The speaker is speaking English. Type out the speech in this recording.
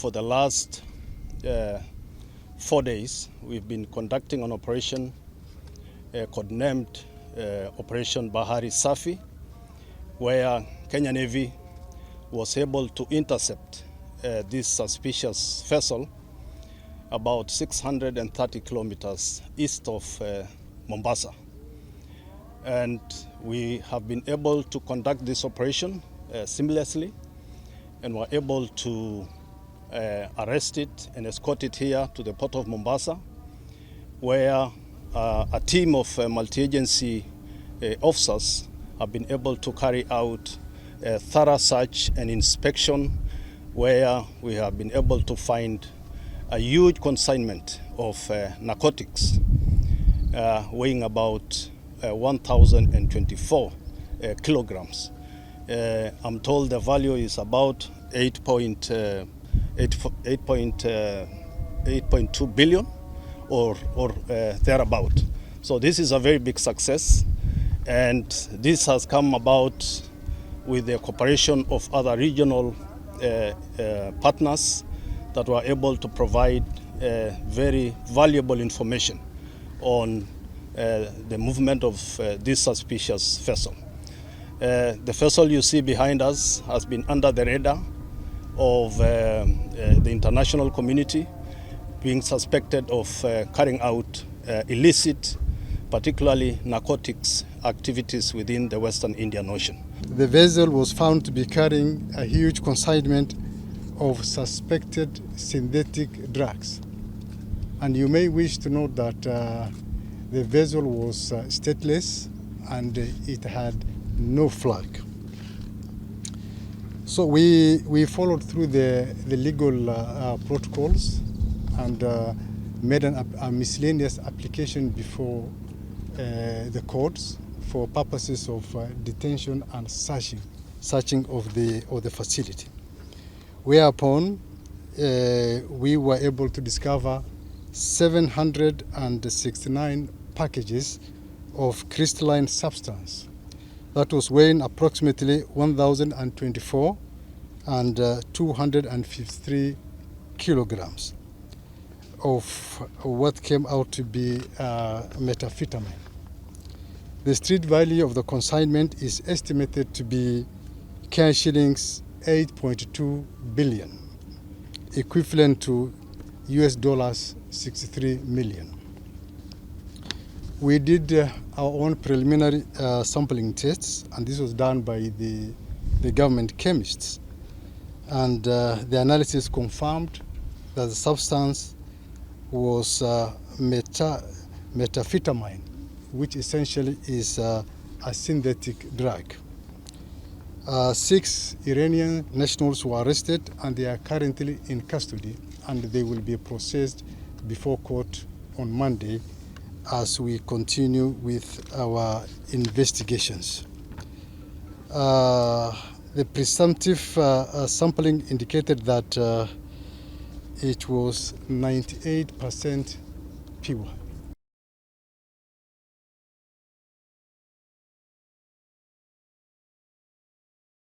for the last 4 days, we've been conducting an operation codenamed Operation Bahari Safi, where Kenya Navy was able to intercept this suspicious vessel about 630 kilometers east of Mombasa. And we have been able to conduct this operation seamlessly, and were able to arrest it and escort it here to the port of Mombasa, where a team of multi-agency officers have been able to carry out a thorough search and inspection, where we have been able to find a huge consignment of narcotics weighing about 1,024 kilograms. I'm told the value is about 8.2 billion or thereabout. So this is a very big success, and this has come about with the cooperation of other regional partners that were able to provide very valuable information on the movement of this suspicious vessel. The vessel you see behind us has been under the radar of the international community, being suspected of carrying out illicit, particularly narcotics activities within the Western Indian Ocean. The vessel was found to be carrying a huge consignment of suspected synthetic drugs. And you may wish to note that the vessel was stateless and it had no flag. So we followed through the legal protocols and made a miscellaneous application before the courts for purposes of detention and searching of the facility. Whereupon we were able to discover 769 packages of crystalline substance that was weighing approximately 1,024 and 253 kilograms of what came out to be methamphetamine. The street value of the consignment is estimated to be cash shillings 8.2 billion, equivalent to US dollars 63 million. We did our own preliminary sampling tests, and this was done by the government chemists. And the analysis confirmed that the substance was methamphetamine, which essentially is a synthetic drug. 6 Iranian nationals were arrested, and they are currently in custody, and they will be processed before court on Monday as we continue with our investigations. The presumptive sampling indicated that it was 98% pure.